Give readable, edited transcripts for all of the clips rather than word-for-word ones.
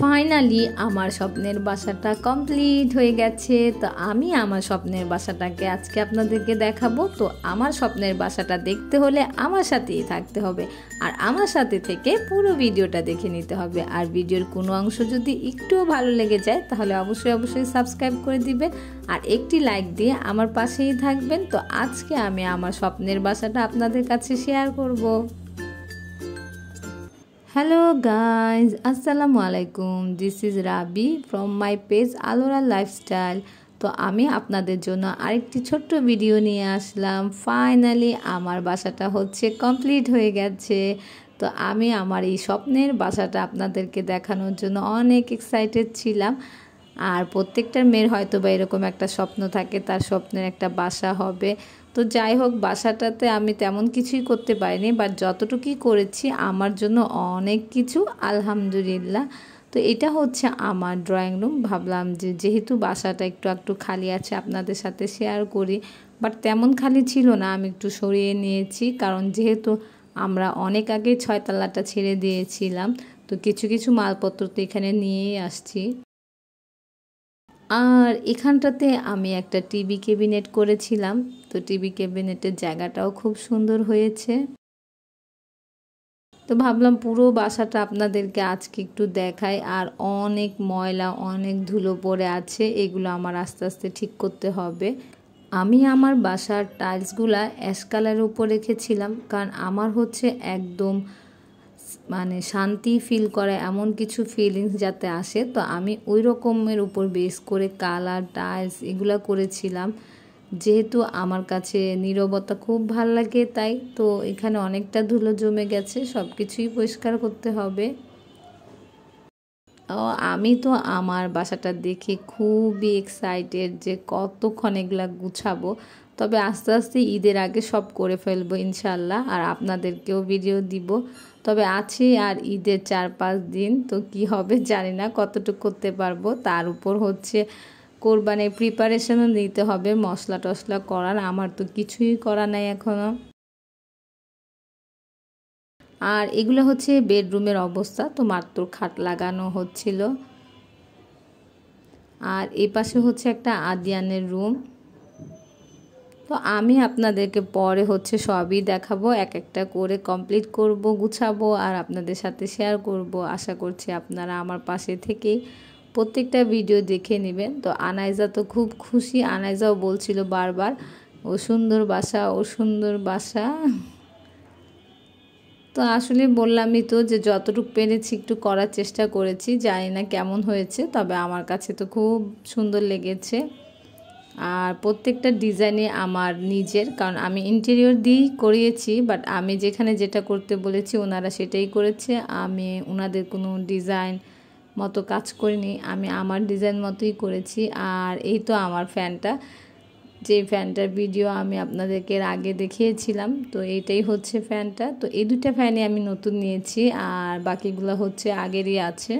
Finally আমার স্বপ্নের বাসাটা কমপ্লিট হয়ে গেছে। তো আমি আমার স্বপ্নের বাসাটাকে আজকে আপনাদেরকে দেখাবো। তো আমার স্বপ্নের বাসাটা দেখতে হলে আমার সাথেই থাকতে হবে, আর আমার সাথে থেকে পুরো ভিডিওটা দেখে নিতে হবে। আর ভিডিওর কোনো অংশ যদি একটুও ভালো লেগে যায় তাহলে অবশ্যই সাবস্ক্রাইব করে দিবেন আর একটি লাইক দিয়ে আমার পাশেই থাকবেন। তো আজকে আমি আমার স্বপ্নের বাসাটা আপনাদের কাছে শেয়ার করব। হ্যালো গাইজ, আসসালামু আলাইকুম। This is Rabi from my page আলোরা lifestyle. তো আমি আপনাদের জন্য আরেকটি ছোট্ট ভিডিও নিয়ে আসলাম। ফাইনালি আমার বাসাটা হচ্ছে কমপ্লিট হয়ে গেছে। তো আমি আমার এই স্বপ্নের বাসাটা আপনাদেরকে দেখানোর জন্য অনেক এক্সাইটেড ছিলাম। আর প্রত্যেকটার মেয়ের হয়তো বা এরকম একটা স্বপ্ন থাকে, তার স্বপ্নের একটা বাসা হবে। তো যাই হোক, বাসাটাতে আমি তেমন কিছুই করতে পারিনি, বাট যতটুকুই করেছি আমার জন্য অনেক কিছু, আলহামদুলিল্লাহ। তো এটা হচ্ছে আমার ড্রয়িং রুম। ভাবলাম যে যেহেতু বাসাটা একটু খালি আছে আপনাদের সাথে শেয়ার করি, বাট তেমন খালি ছিল না, আমি একটু সরিয়ে নিয়েছি। কারণ যেহেতু আমরা অনেক আগে 6 তলাটা ছেড়ে দিয়েছিলাম, তো কিছু মালপত্র তো এখানে নিয়েই আসছি। আর এখানটাতে আমি একটা টিভি ক্যাবিনেট করেছিলাম। তো টিভি ক্যাবিনেটের জায়গাটাও খুব সুন্দর হয়েছে। তো ভাবলাম পুরো বাসাটা আপনাদেরকে আজকে একটু দেখাই। আর অনেক ময়লা, অনেক ধুলো পড়ে আছে, এগুলো আমার আস্তে আস্তে ঠিক করতে হবে। আমি আমার বাসার টাইলসগুলা অ্যাশ কালারের উপর রেখেছিলাম, কারণ আমার হচ্ছে একদম শান্তি ফিল করে এমন কিছু ফিলিংস যাতে আসে। তো আমি ওই রকমের উপর বেস করে কালার, টাইলস এগুলো করেছিলাম। যেহেতু আমার কাছে নীরবতা খুব ভাল লাগে, তাই তো এখানে অনেকটা ধুলো জমে গেছে, সব কিছুই পরিষ্কার করতে হবে। আমি তো আমার বাসাটা দেখে খুবই এক্সাইটেড যে কতক্ষণ এগুলা গুছাবো। তবে আস্তে আস্তে ঈদের আগে সব করে ফেলবো ইনশাল্লাহ, আর আপনাদেরকেও ভিডিও দিব। তবে আছে আর ঈদের 4-5 দিন, তো কি হবে জানি না, কতটুকু করতে পারবো। তার উপর হচ্ছে কোরবানির প্রিপারেশনও নিতে হবে, মশলা টশলা করার। আমার তো কিছুই করা নাই এখনও। আর এগুলো হচ্ছে বেডরুমের অবস্থা। তো মাত্র খাট লাগানো হচ্ছিল। আর এই পাশে হচ্ছে একটা আদিয়ানের রুম। তো আমি আপনাদেরকে পরে হচ্ছে সবই দেখাবো, এক একটা করে কমপ্লিট করব, গুছাবো আর আপনাদের সাথে শেয়ার করব। আশা করছি আপনারা আমার পাশে থেকেই প্রত্যেকটা ভিডিও দেখে নেবেন। তো আনাইজা তো খুব খুশি, আনাইজাও বলছিল বারবার ও সুন্দর বাসা, ও সুন্দর বাসা। তো আসলে বললামই তো যে যতটুকু পেরেছি একটু করার চেষ্টা করেছি, জানি না কেমন হয়েছে, তবে আমার কাছে তো খুব সুন্দর লেগেছে। আর প্রত্যেকটা ডিজাইনে আমার নিজের, কারণ আমি ইন্টেরিয়র দিয়েই করিয়েছি, বাট আমি যেখানে যেটা করতে বলেছি ওনারা সেটাই করেছে। আমি ওনাদের কোনো ডিজাইন মতো কাজ করিনি, আমি আমার ডিজাইন মতোই করেছি। আর এই তো আমার ফ্যানটা, যে ফ্যানটার ভিডিও আমি আপনাদেরকে আগে দেখিয়েছিলাম, তো এইটাই হচ্ছে ফ্যানটা। তো এই দুটা ফ্যানই আমি নতুন নিয়েছি, আর বাকিগুলো হচ্ছে আগেরই আছে।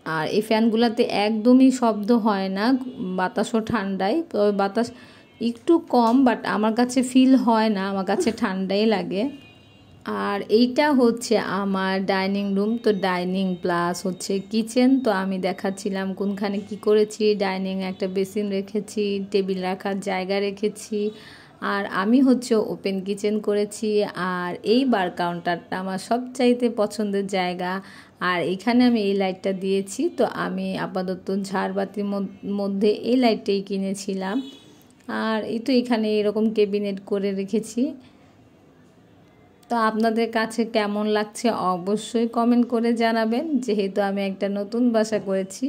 আর এই ফ্যানগুলোতে একদমই শব্দ হয় না, বাতাসও ঠান্ডায়। তবে বাতাস একটু কম, বাট আমার কাছে ফিল হয় না, আমার কাছে ঠান্ডাই লাগে। আর এইটা হচ্ছে আমার ডাইনিং রুম। তো ডাইনিং প্লাস হচ্ছে কিচেন। তো আমি দেখাচ্ছিলাম কোনখানে কি করেছি। ডাইনিংয়ে একটা বেসিন রেখেছি, টেবিল রাখার জায়গা রেখেছি, আর আমি হচ্ছে ওপেন কিচেন করেছি। আর এই বার কাউন্টারটা আমার সবচাইতে পছন্দের জায়গা, আর এখানে আমি এই লাইটটা দিয়েছি। তো আমি আপাতত ঝাড়বাতির মধ্যে এই লাইটটাই কিনেছিলাম। আর এই তো এখানে এরকম ক্যাবিনেট করে রেখেছি। তো আপনাদের কাছে কেমন লাগছে অবশ্যই কমেন্ট করে জানাবেন, যেহেতু আমি একটা নতুন বাসা করেছি।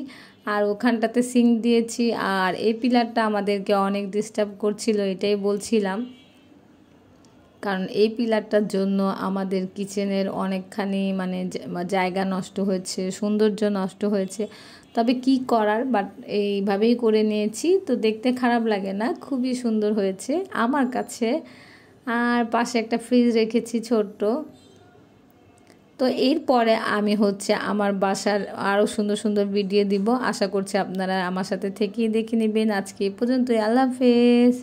আর ওখানটাতে সিঙ্ক দিয়েছি, আর এই পিলারটা আমাদেরকে অনেক ডিস্টার্ব করছিল, এটাই বলছিলাম। কারণ এই পিলারটার জন্য আমাদের কিচেনের অনেকখানি জায়গা নষ্ট হয়েছে, সৌন্দর্য নষ্ট হয়েছে। তবে কি করার, বাট এইভাবেই করে নিয়েছি। তো দেখতে খারাপ লাগে না, খুবই সুন্দর হয়েছে আমার কাছে। আর পাশে একটা ফ্রিজ রেখেছি ছোট্ট। তো এরপরে আমি হচ্ছে আমার বাসার আরও সুন্দর ভিডিও দিব। আশা করছি আপনারা আমার সাথে থেকেই দেখে নেবেন। আজকে এই পর্যন্তই, আল্লাহ হাফেজ।